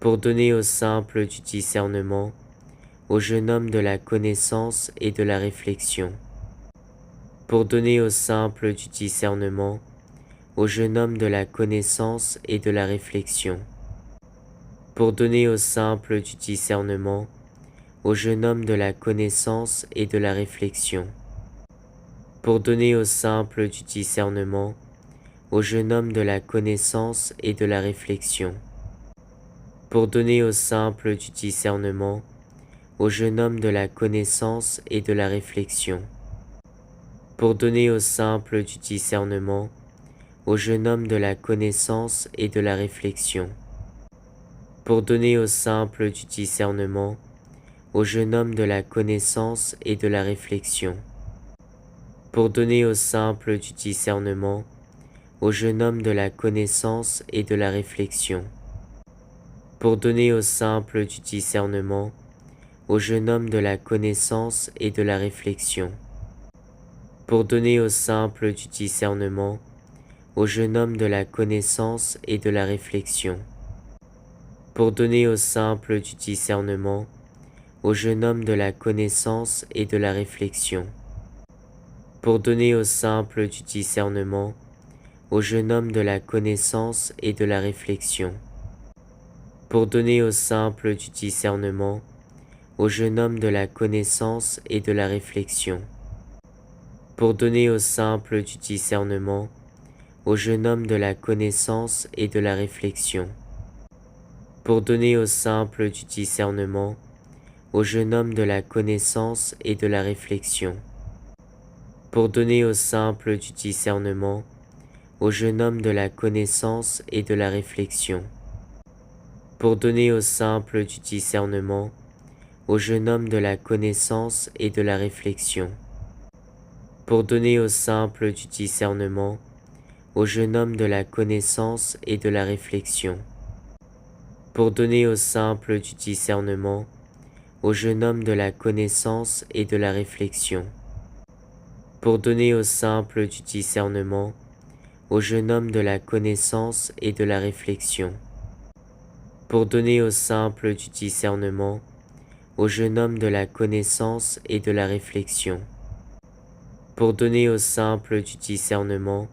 pour donner au simple du discernement, au jeune homme de la connaissance et de la réflexion, pour donner au simple du discernement, au jeune homme de la connaissance et de la réflexion, pour donner au simple du discernement, au jeune homme de la connaissance et de la réflexion, pour donner au simple du discernement, au jeune homme de la connaissance et de la réflexion, pour donner au simple du discernement, au jeune homme de la connaissance et de la réflexion, pour donner au simple du discernement, au jeune homme de la connaissance et de la réflexion, pour donner au simple du discernement, au jeune homme de la connaissance et de la réflexion, pour donner au simple du discernement, au jeune homme de la connaissance et de la réflexion, pour donner au simple du discernement, au jeune homme de la connaissance et de la réflexion, pour donner au simple du discernement, au jeune homme de la connaissance et de la réflexion, pour donner au simple du discernement, au jeune homme de la connaissance et de la réflexion, pour donner au simple du discernement, au jeune homme de la connaissance et de la réflexion, pour donner au simple du discernement, au jeune homme de la connaissance et de la réflexion, pour donner au simple du discernement, au jeune homme de la connaissance et de la réflexion, pour donner au simple du discernement, au jeune homme de la connaissance et de la réflexion, pour donner au simple du discernement, au jeune homme de la connaissance et de la réflexion, pour donner au simple du discernement, au jeune homme de la connaissance et de la réflexion, pour donner au simple du discernement, au jeune homme de la connaissance et de la réflexion, pour donner au simple du discernement, au jeune homme de la connaissance et de la réflexion, pour donner au simple du discernement, au jeune homme de la connaissance et de la réflexion, pour donner au simple du discernement, au jeune homme de la connaissance et de la réflexion, pour donner au simple du discernement,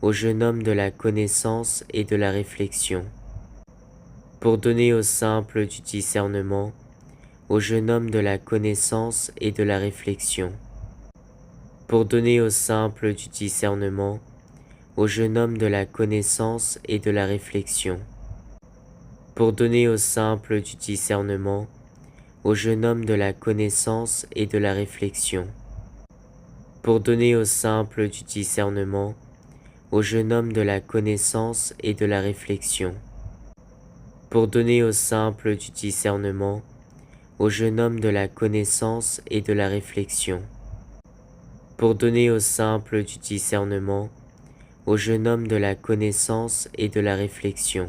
au jeune homme de la connaissance et de la réflexion, pour donner au simple du discernement, au jeune homme de la connaissance et de la réflexion, pour donner au simple du discernement, au jeune homme de la connaissance et de la réflexion, pour donner au simple du discernement, au jeune homme de la connaissance et de la réflexion, pour donner au simple du discernement, au jeune homme de la connaissance et de la réflexion, pour donner au simple du discernement, au jeune homme de la connaissance et de la réflexion, pour donner au simple du discernement, au jeune homme de la connaissance et de la réflexion,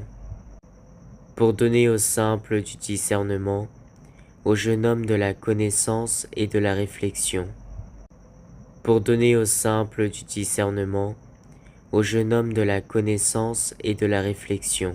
pour donner au simple du discernement, au jeune homme de la connaissance et de la réflexion, pour donner au simple du discernement, au jeune homme de la connaissance et de la réflexion,